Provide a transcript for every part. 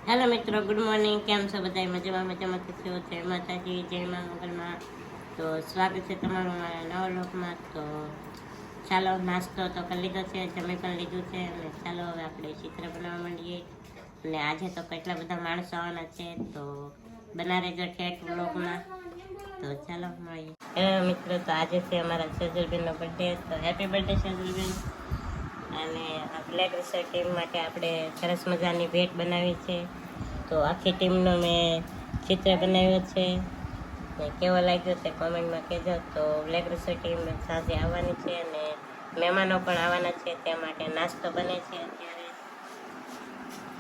Hello મિત્રો, good morning. કેમ છો બધા? મજામાં છો? જય માતાજી, જય મા મંગલમાં. તો સ્વાગત છે તમારું મારા નવા લોકમાં. તો ચાલો, નાસ્તો તો કરી લીધો છે, જમી પણ લીધું છે, અને ચાલો હવે આપણે ચિત્ર બનાવવા માંડીએ. અને આજે તો કેટલા બધા માણસો આવવાના છે, તો બના રહેજો ઠેઠ વ્લોગમાં. તો ચાલો મળીએ. હેલો મિત્રો, તો આજે છે અમારા સેજલબેનનો બર્થડે. તો હેપી બર્થડે સેજલબેન. અને આ બ્લેક રિસર્ચ ટીમ માટે આપણે સરસ મજાની ભેટ બનાવી છે. તો આખી ટીમનો મેં ચિત્ર બનાવ્યો છે, ને કેવો લાગ્યો છે કોમેન્ટમાં કહેજો. તો બ્લેક રિસર્ચ ટીમ સાંજે આવવાની છે, અને મહેમાનો પણ આવવાના છે, તે માટે નાસ્તો બને છે અત્યારે.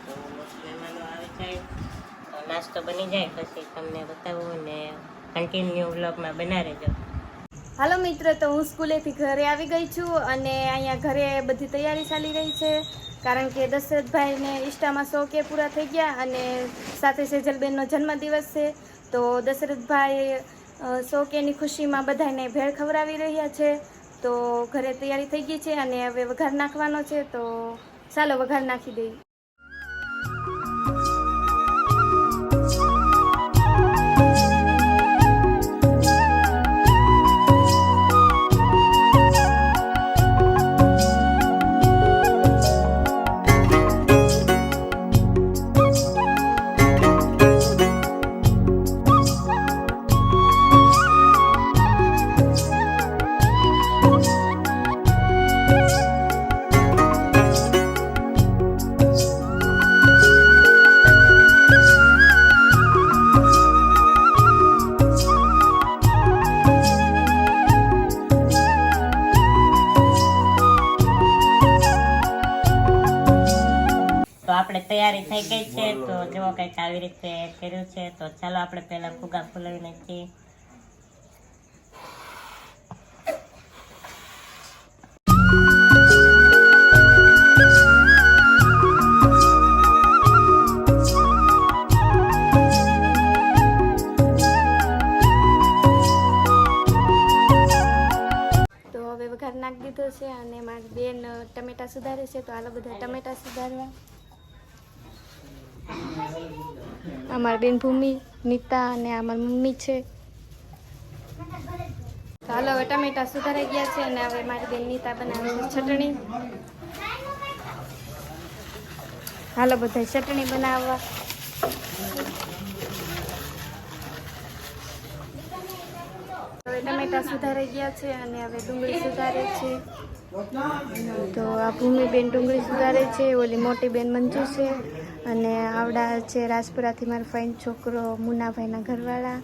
તો મહેમાનો આવી જાય, તો નાસ્તો બની જાય પછી તમને બતાવું, ને કન્ટિન્યુ વ્લોગમાં બના રહેજો. હાલો મિત્રો, તો હું સ્કૂલેથી ઘરે આવી ગઈ છું, અને અહીંયા ઘરે બધી તૈયારી ચાલી રહી છે, કારણ કે દશરથભાઈને ઇન્સ્ટામાં 100K પૂરા થઈ ગયા, અને સાથે સેજલબેનનો જન્મદિવસ છે. તો દશરથભાઈ 100Kની ખુશીમાં બધાને ભેળ ખવડાવી રહ્યા છે. તો ઘરે તૈયારી થઈ ગઈ છે, અને હવે વઘાર નાખવાનો છે. તો ચાલો વઘાર નાખી દઈએ. તો આપણે તૈયારી થઈ ગઈ છે. તો જુઓ કંઈક આવી રીતે કર્યું છે. તો ચાલો આપણે પહેલા ફુગા ફૂલાવી નાખીએ. તો હવે વઘાર નાખી દીધો છે, અને મારી બેન ટમેટા સુધારે છે. તો હાલો બધા ટમેટા સુધારવા. અમારી બેન ભૂમિ, નીતા અને અમારી મમ્મી છે. તો હાલો હવે ટમેટા સુધારાઈ ગયા છે, અને હવે મારી બેન નીતા બનાવે છે ચટણી. હાલો બધા ચટણી બનાવવા. હવે ટમેટા સુધારાઈ ગયા છે, અને હવે ડુંગળી સુધારે છે. તો આ ભૂમિબેન ડુંગળી સુધારે છે, ઓલી મોટી બેન મંજુ છે, અને આવડા છે રાજપુરાથી મારો ફાઇન છોકરો મુનાભાઈના ઘરવાળા.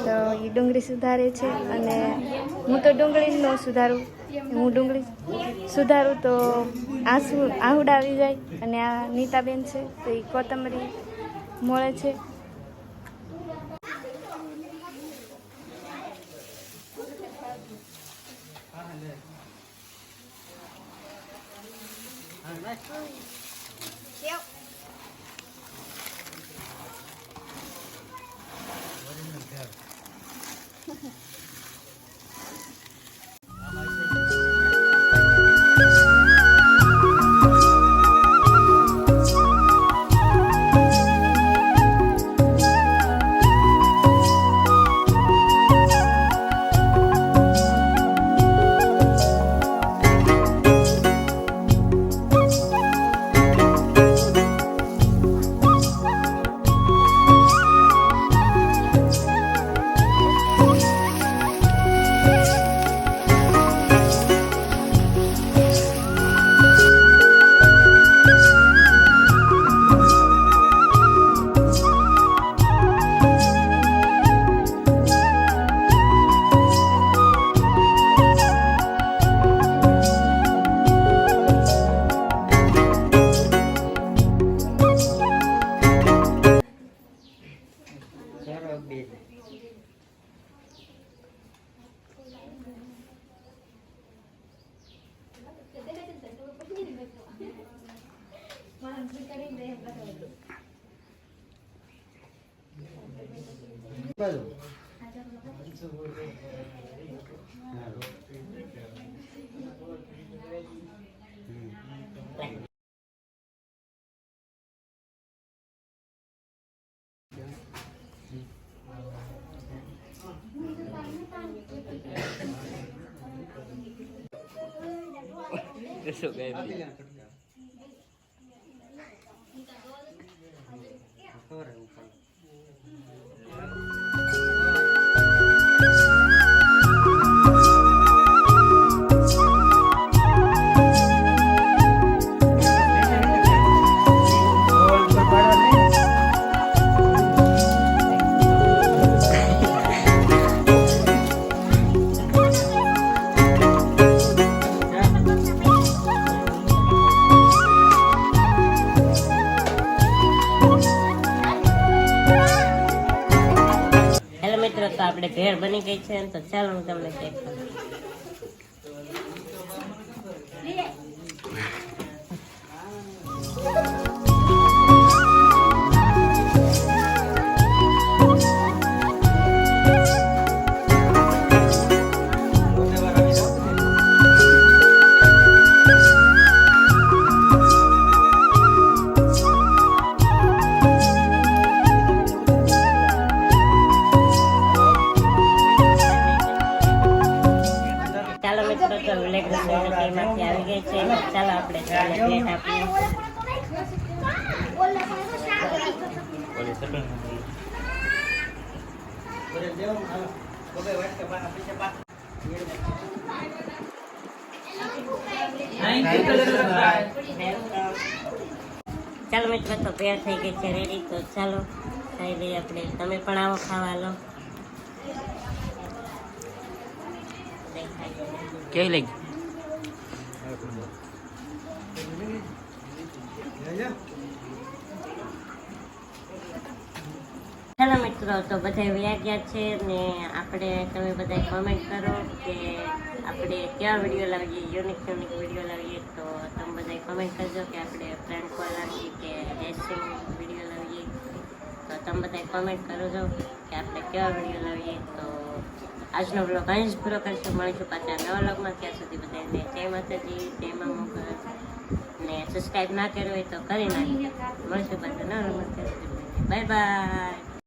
તો એ ડુંગળી સુધારે છે, અને હું તો ડુંગળી ન સુધારું. હું ડુંગળી સુધારું તો આહુડા આવી જાય. અને આ નીતાબેન છે, તો એ કોથમરી મળે છે. હેલો મિત્રો, તો આપણે ભેળ બની ગઈ છે, તો ચાલો હું તમને ચેક કરું. ચાલો મિત્રો, તો વ્લેગ રસોઈમાંથી આવી ગઈ છે, ચાલો આપણે ચાલે ભેટ આપીએ. ચાલો મિત્રો, તો ભેળ થઈ ગઈ છે રેડી, તો ચાલો ખાઈ લઈએ આપણે. તમે પણ આવો ખાવા લો. કેવી લાગી? હેલો મિત્રો, તો બધા વ્યા ગયા છે ને આપણે તમે બધા કોમેન્ટ કરો કે આપણે કેવા વિડીયો લાવીએ, યુનિક વિડીયો લાવીએ. તો તમે બધા કોમેન્ટ કરજો કે આપણે ફ્રેન્ડ કોલ લાવીએ કે રેસિંગ વિડીયો લાવીએ. તો તમે બધા કોમેન્ટ કરજો કે આપણે કેવા વિડીયો લાવીએ. તો આજનો બ્લોગ અહીં જ પૂરો કરશું. મળીશું પાછા નવા બ્લોગમાં. ત્યાં સુધી બધાને જય માતાજી, જય મા મોગલ. ને સબસ્ક્રાઈબ ના કર્યું હોય તો કરી નાખી. મળીશું પાછા નવા બ્લોગમાં. Bye bye.